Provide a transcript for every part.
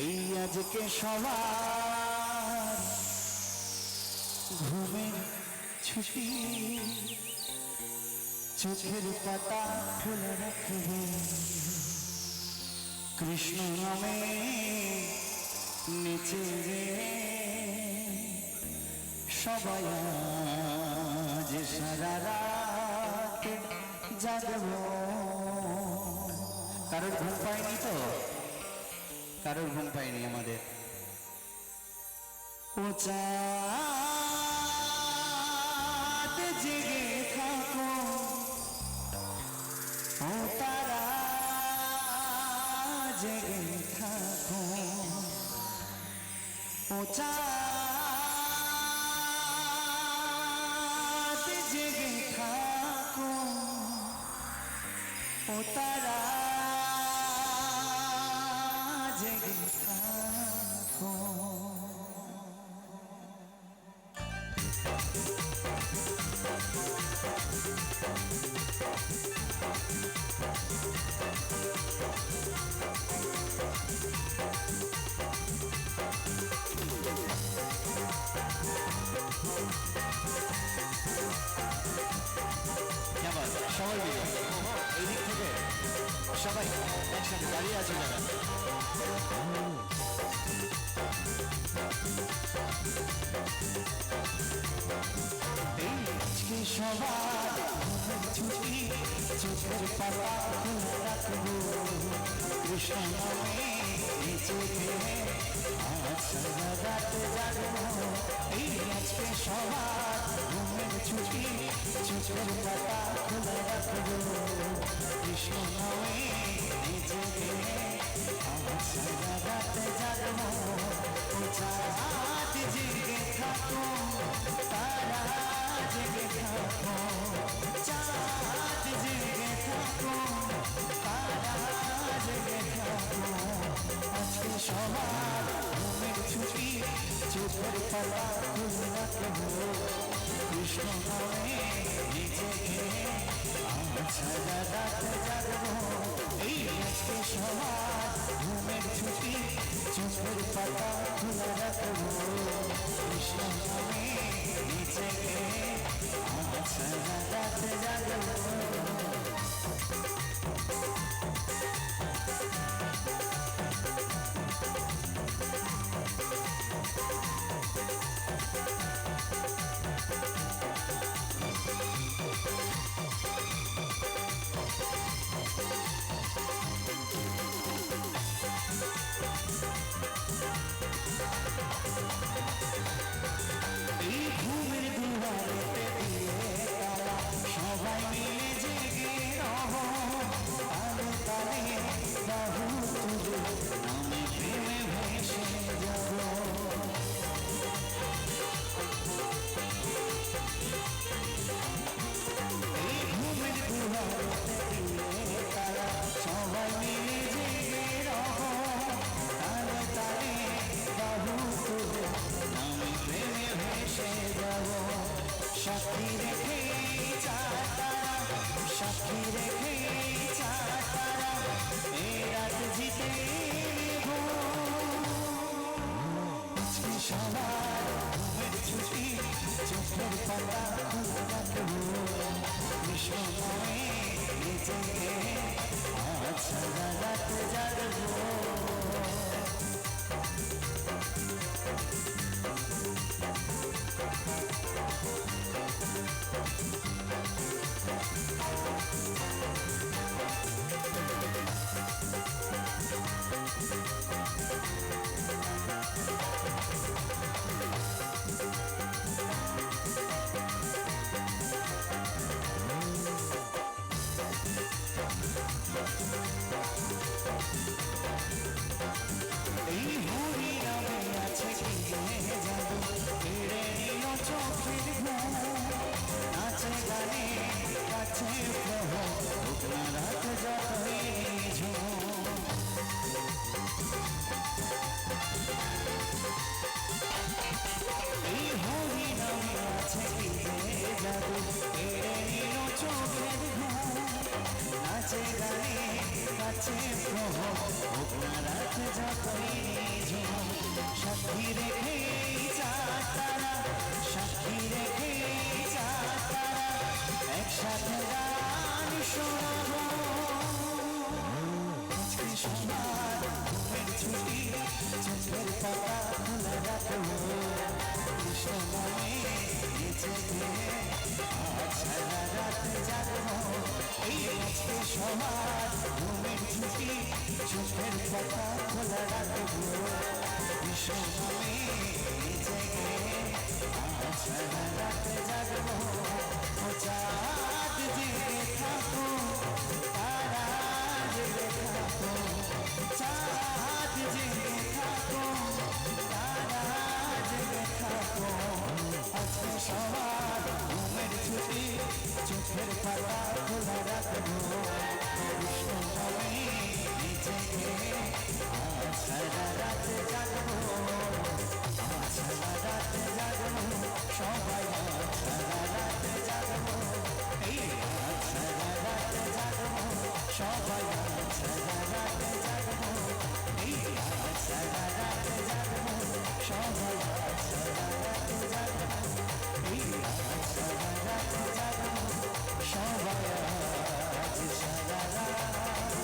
এই আজকে সবার ঘুমের ছুটি, চোখের পাতা খুলে রাখবে কৃষ্ণ নামে নিচে রে সবাই আজ সারা রাত জাগবো। কারোর ঘুম পায়নি তো? কারোর ঘুম পায়নি আমাদের। ও চাঁদ জেগে থাকো, ও তারা জেগে থাকো, ও চাঁদ জেগে থাকো, ও তারা জেগে থাকো। সবাই এই দিক থেকে সবাই একসাথে দাঁড়িয়ে আছে যারা। আজকে সবার ছুটি, চোখের পাতা খুলে রাখবো কৃষ্ণ নামে নিচে আজ সারা রাত জাগবো। এই আজকে সবার ঘুমের ছুটি, চোখের পাতা খুলে রাখবো কৃষ্ণ নামে নিচে আজ সারা রাত জাগবো। ও চাঁদ জেগে থাকো, তারা জেগে থাকো, চাঁদ জেগে থাকো, তারা জেগে থাকো। আজকে সবার ঘুমের ছুটি, চোখের পাতা খুলে রাখবো কৃষ্ণ নামে নিচে আজ সারা রাত জাগবো। এই আজকে সবার ঘুমের ছুটি, চোখের পাতা খুলে রাখবো কৃষ্ণ নামে নিচে আজ সারা রাত জাগবো। এই ঘুমের দুয়ারেতে দিয়ে তারা সবাই মিলে জেগে রহো, তালে তালে বাহু তুলে আমি প্রেমে ভেসে যাব। এই ঘুমের দুয়ারেতে দিয়ে তারা সবাই মিলে জেগে রহো, তালে তালে বাহু তুলে আমি প্রেমে ভেসে যাব। সাক্ষী রেখে চাতারা, সাক্ষী রেখে চাতারা এ রাত জিতে নেব। আজকে সবার ঘুমের ছুটি, চোখের পাতা খুলে রাখবো কৃষ্ণ নামে নিচে আজ সারা রাত জাগবো। ছুটি চোখের পাতা খোলা রাখবো কৃষ্ণ নামে নিজেকে আজ সারা রাত জাগবো এই আজকে সমাজ ঘুমের ছুটি চোখের পাতা খোলা রাখবো কৃষ্ণ নামে নিজেকে আজ সারা রাত জাগবো ও চাঁদ জেগে থাকো তারা জেগে থাকো চাঁদ জেগে থাকো তারা জেগে থাকো আজকে সবার ঘুমের ছুটি চোখের পাতা খোলা রাখবো কৃষ্ণ নামে নিজেকে আজ সারা রাত জাগবো আজ সারা রাত জাগবো সবাই আজ সারা রাত জাগবো এই আজ সারা রাত জাগবো সবাই আজ সারা রাত জাগবো এই আজ সারা রাত জাগবো সবাই আজ সারা রাত জাগবো এই আজ সারা রাত জাগবো সবাই আজ সারা রাত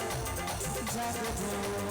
জাগবো